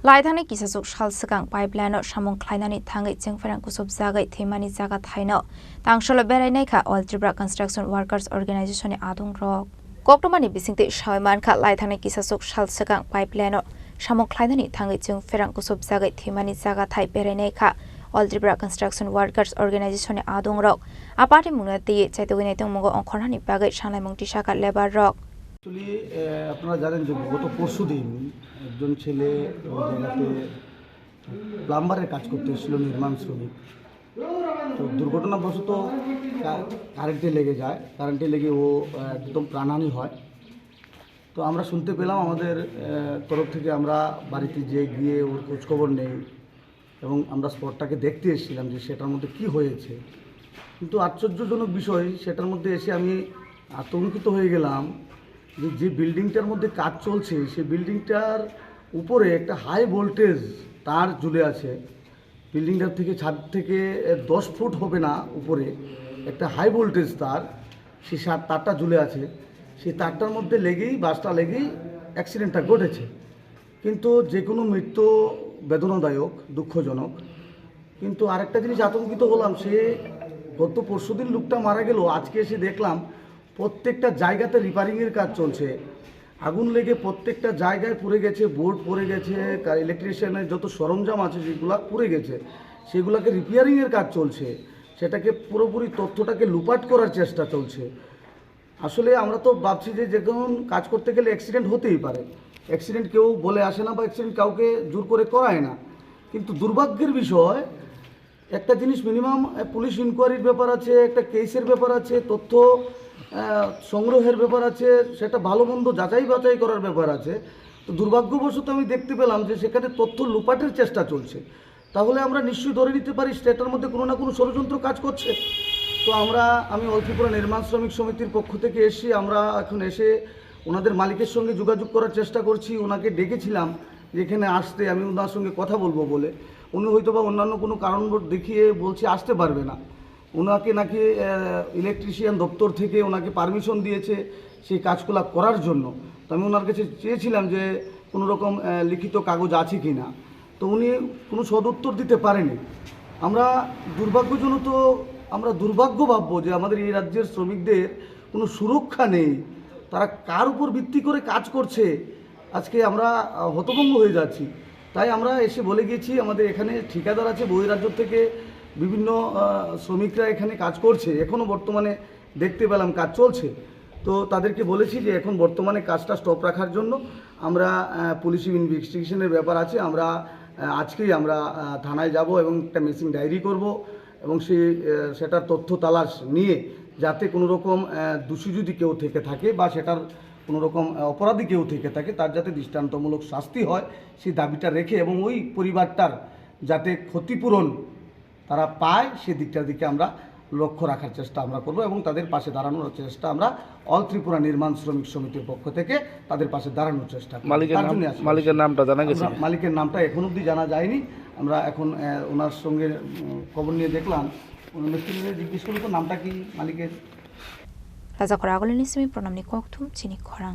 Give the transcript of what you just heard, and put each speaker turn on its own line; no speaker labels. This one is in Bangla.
Laithani kisasuk shal sekang pipeline samung klainani thangai jengferang kusub jagai themani jaga thaino tangsholo berai kha All Tripura Construction Workers Organization ni adung rok koktomani bisingte shaiman kha laithani kisasuk shal sekang pipeline samung klainani thangai jengferang kusub jagai themani jaga thai berai kha All Tripura Construction Workers Organization ni adung rok apati munati chaitogini tong mongo onkhorani bagai sanai mung tisaka labor rok
আপনারা জানেন যে গত পরশুদিন একজন ছেলে জায়গাতে প্লাম্বারের কাজ করতে এসেছিল নির্মাণ শ্রমিক। তো দুর্ঘটনাবশত কারেন্টে লেগে যায়, কারেন্টে লেগে ও একদম প্রাণহানি হয়। তো আমরা শুনতে পেলাম, আমাদের তরফ থেকে আমরা বাড়িতে গিয়ে ওর খোঁজখবর নেই এবং আমরা স্পটটাকে দেখতে এসেছিলাম যে সেটার মধ্যে কি হয়েছে। কিন্তু আশ্চর্যজনক বিষয়, সেটার মধ্যে এসে আমি আতঙ্কিত হয়ে গেলাম যে বিল্ডিংটার মধ্যে কাজ চলছে সেই বিল্ডিংটার উপরে একটা হাই ভোল্টেজ তার ঝুলে আছে। বিল্ডিংটার থেকে ছাদ থেকে 10 ফুট হবে না উপরে একটা হাই ভোল্টেজ তার, সেই তারটা ঝুলে আছে। সেই তারটার মধ্যে বাসটা লেগেই অ্যাক্সিডেন্টটা ঘটেছে। কিন্তু যে কোনো মৃত্যু বেদনাদায়ক, দুঃখজনক। কিন্তু আরেকটা জিনিস আতঙ্কিত হলাম, সে গত পরশুদিন লোকটা মারা গেল, আজকে এসে দেখলাম প্রত্যেকটা জায়গাতে রিপেয়ারিংয়ের কাজ চলছে। আগুন লেগে প্রত্যেকটা জায়গায় পুড়ে গেছে, বোর্ড পড়ে গেছে, ইলেকট্রিশিয়ানের যত সরঞ্জাম আছে সেগুলো পুড়ে গেছে, সেগুলোকে রিপেয়ারিংয়ের কাজ চলছে। সেটাকে পুরোপুরি তথ্যটাকে লুপাট করার চেষ্টা চলছে। আসলে আমরা তো ভাবছি যে যখন কাজ করতে গেলে অ্যাক্সিডেন্ট হতেই পারে, অ্যাক্সিডেন্ট কেউ বলে আসে না বা অ্যাক্সিডেন্ট কাউকে জোর করে করায় না। কিন্তু দুর্ভাগ্যের বিষয়, একটা জিনিস মিনিমাম পুলিশ ইনকোয়ারির ব্যাপার আছে, একটা কেসের ব্যাপার আছে, তথ্য সংগ্রহের ব্যাপার আছে, সেটা ভালো মন্দ যাচাই বাছাই করার ব্যাপার আছে। তো দুর্ভাগ্যবশত আমি দেখতে পেলাম যে সেখানে তথ্য লুপাটের চেষ্টা চলছে। তাহলে আমরা নিশ্চয়ই ধরে নিতে পারি সেটার মধ্যে কোনো না কোনো ষড়যন্ত্র কাজ করছে। তো আমি অল ত্রিপুরা নির্মাণ শ্রমিক সমিতির পক্ষ থেকে এসে আমরা এখন এসে ওনাদের মালিকের সঙ্গে যোগাযোগ করার চেষ্টা করছি। ওনাকে ডেকেছিলাম যে এখানে আসতে, আমি ওনার সঙ্গে কথা বলবো বলে। উনি হয়তো বা অন্যান্য কোনো কারণ দেখিয়ে বলছে আসতে পারবে না। ওনাকে নাকি ইলেকট্রিশিয়ান দপ্তর থেকে ওনাকে পারমিশন দিয়েছে সেই কাজগুলো করার জন্য। তো আমি ওনার কাছে চেয়েছিলাম যে কোনো রকম লিখিত কাগজ আছে কি না। তো উনি কোনো সদুত্তর দিতে পারেনি। আমরা দুর্ভাগ্য ভাববো যে আমাদের এই রাজ্যের শ্রমিকদের কোনো সুরক্ষা নেই। তারা কার উপর ভিত্তি করে কাজ করছে, আজকে আমরা হতভম্ব হয়ে যাচ্ছি। তাই আমরা এসে বলে গেছি, আমাদের এখানে ঠিকাদার আছে বহিরাজ্য থেকে, বিভিন্ন শ্রমিকরা এখানে কাজ করছে, এখনও বর্তমানে দেখতে পেলাম কাজ চলছে। তো তাদেরকে বলেছি যে এখন বর্তমানে কাজটা স্টপ রাখার জন্য আমরা পুলিশ ইনভেস্টিগেশনের ব্যাপার আছে, আজকেই আমরা থানায় যাব এবং একটা মিসিং ডায়েরি করব এবং সেটার তথ্য তালাশ নিয়ে যাতে কোনো রকম দোষী যদি কেউ থেকে থাকে বা সেটার কোনো রকম অপরাধী কেউ থেকে থাকে, তার যাতে দৃষ্টান্তমূলক শাস্তি হয় সেই দাবিটা রেখে এবং ওই পরিবারটার যাতে ক্ষতিপূরণ তারা পায় সেদিকটার দিকে আমরা লক্ষ্য রাখার চেষ্টা আমরা করব এবং তাদের পাশে দাঁড়ানোর চেষ্টা আমরা অল ত্রিপুরা নির্মাণ শ্রমিক সমিতির পক্ষ থেকে তাদের পাশে দাঁড়ানোর চেষ্টা করব।
মালিকের নামটা জানা গেছে?
মালিকের নামটা এখন অবধি জানা যায়নি। আমরা এখন ওনার সঙ্গে খবর নিয়ে দেখলাম, মিস্ত্রিদের জিজ্ঞেস করল তো নামটা কি মালিকের।
রাজা করা আগলিনি সিমি প্রণামনি ককথুম চিনি খরাং।